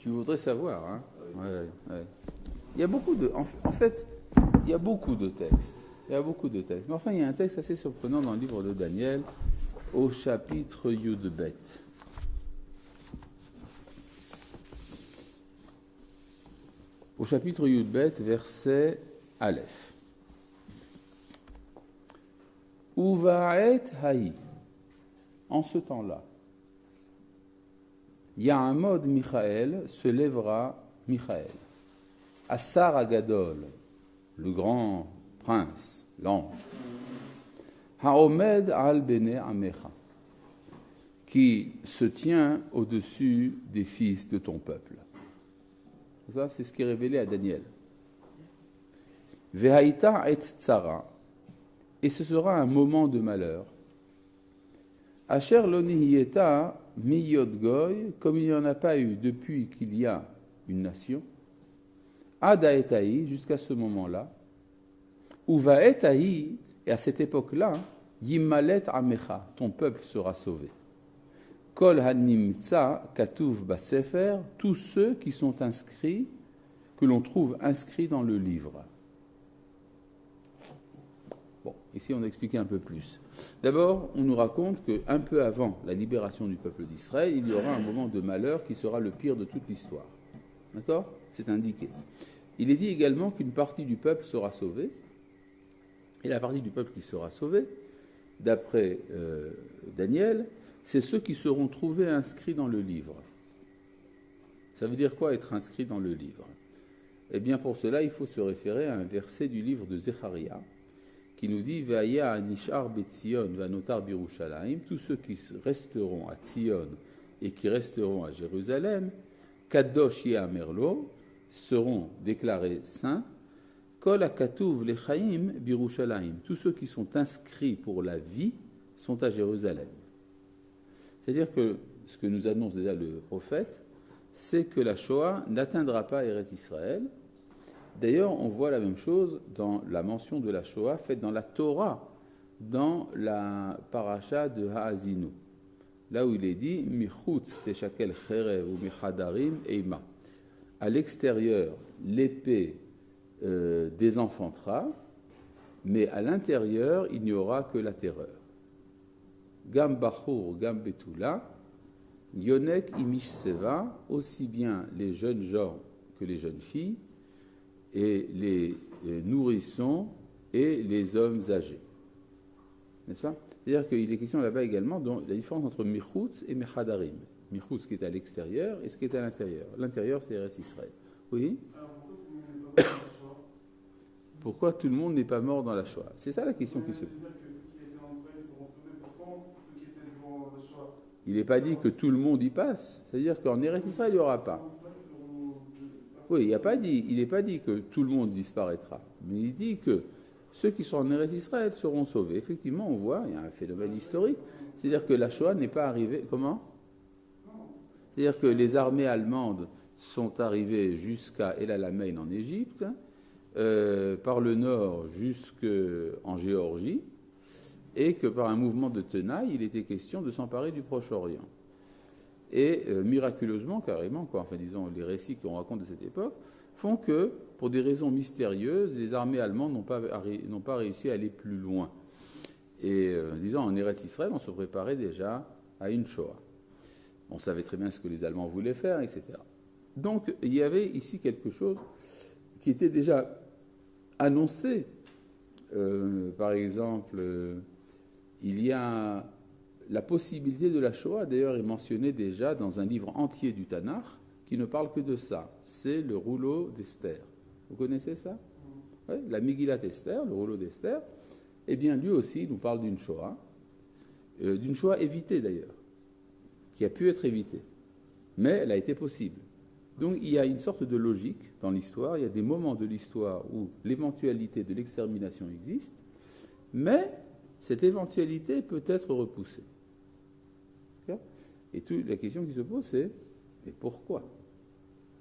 Tu voudrais savoir, hein? Ouais, ouais. Il y a beaucoup de... En fait, il y a beaucoup de textes. Il y a beaucoup de textes. Mais enfin, il y a un texte assez surprenant dans le livre de Daniel, au chapitre Yud-Bet. Au chapitre Yud-Bet, verset Aleph. Uvaet haï. En ce temps-là, Ya'amod Michael, se lèvera Michael. Assar Agadol, le grand prince, l'ange. Haomed al bene amecha, qui se tient au-dessus des fils de ton peuple. Ça, c'est ce qui est révélé à Daniel. Vehaïta et tsara, et ce sera un moment de malheur. Asher lo nihiyeta miyod goy, comme il n'y en a pas eu depuis qu'il y a une nation. Ada etaï, jusqu'à ce moment-là. Uva etaï, et à cette époque-là, yimalet amecha, ton peuple sera sauvé. Kol hanimtsa katuv basefer, tous ceux qui sont inscrits, que l'on trouve inscrits dans le livre. Bon, ici on a expliqué un peu plus. D'abord, on nous raconte qu'un peu avant la libération du peuple d'Israël, il y aura un moment de malheur qui sera le pire de toute l'histoire. D'accord ? C'est indiqué. Il est dit également qu'une partie du peuple sera sauvée. Et la partie du peuple qui sera sauvée, d'après Daniel, c'est ceux qui seront trouvés inscrits dans le livre. Ça veut dire quoi être inscrit dans le livre ? Eh bien pour cela, il faut se référer à un verset du livre de Zecharia qui nous dit « Vaya anishar betzion vanotar birushalayim » tous ceux qui resteront à Tzion et qui resteront à Jérusalem, « Kadosh ye'amerlo » seront déclarés saints, « Kol hakatuv lechaim birushalayim » tous ceux qui sont inscrits pour la vie sont à Jérusalem. C'est-à-dire que ce que nous annonce déjà le prophète, c'est que la Shoah n'atteindra pas Eretz Israël. D'ailleurs, on voit la même chose dans la mention de la Shoah faite dans la Torah, dans la paracha de Haazinu, là où il est dit « Michutz teshakel cherev ou michadarim eima » à l'extérieur, l'épée désenfantera, mais à l'intérieur, il n'y aura que la terreur. Gam Bachur, Gam Betula, Yonek Imish Seva, aussi bien les jeunes gens que les jeunes filles, et les nourrissons et les hommes âgés. N'est-ce pas ? C'est-à-dire qu'il est question là-bas également de la différence entre Michutz et Mechadarim. Michutz qui est à l'extérieur et ce qui est à l'intérieur. L'intérieur, c'est Eretz Israël. Oui ? Pourquoi tout le monde n'est pas mort dans la Shoah ? C'est ça la question qui se pose. Il n'est pas dit que tout le monde y passe. C'est-à-dire qu'en Eretz Israël, il n'y aura pas. Oui, il n'est pas dit que tout le monde disparaîtra. Mais il dit que ceux qui sont en Eretz Israël seront sauvés. Effectivement, on voit, il y a un phénomène historique. C'est-à-dire que la Shoah n'est pas arrivée... Comment ? C'est-à-dire que les armées allemandes sont arrivées jusqu'à El Alamein en Égypte, par le nord jusqu'en Géorgie, et que par un mouvement de tenaille, il était question de s'emparer du Proche-Orient. Et miraculeusement, carrément, enfin disons, les récits qu'on raconte de cette époque, font que, pour des raisons mystérieuses, les armées allemandes n'ont pas réussi à aller plus loin. Et disons, en Eretz Israël, on se préparait déjà à une Shoah. On savait très bien ce que les Allemands voulaient faire, etc. Donc, il y avait ici quelque chose qui était déjà annoncé. Par exemple... il y a la possibilité de la Shoah, d'ailleurs, est mentionnée déjà dans un livre entier du Tanakh qui ne parle que de ça. C'est le rouleau d'Esther. Vous connaissez ça ? Oui, la Megillat Esther, le rouleau d'Esther. Eh bien, lui aussi nous parle d'une Shoah évitée d'ailleurs, qui a pu être évitée. Mais elle a été possible. Donc, il y a une sorte de logique dans l'histoire. Il y a des moments de l'histoire où l'éventualité de l'extermination existe, mais cette éventualité peut être repoussée. Et la question qui se pose, c'est « mais pourquoi »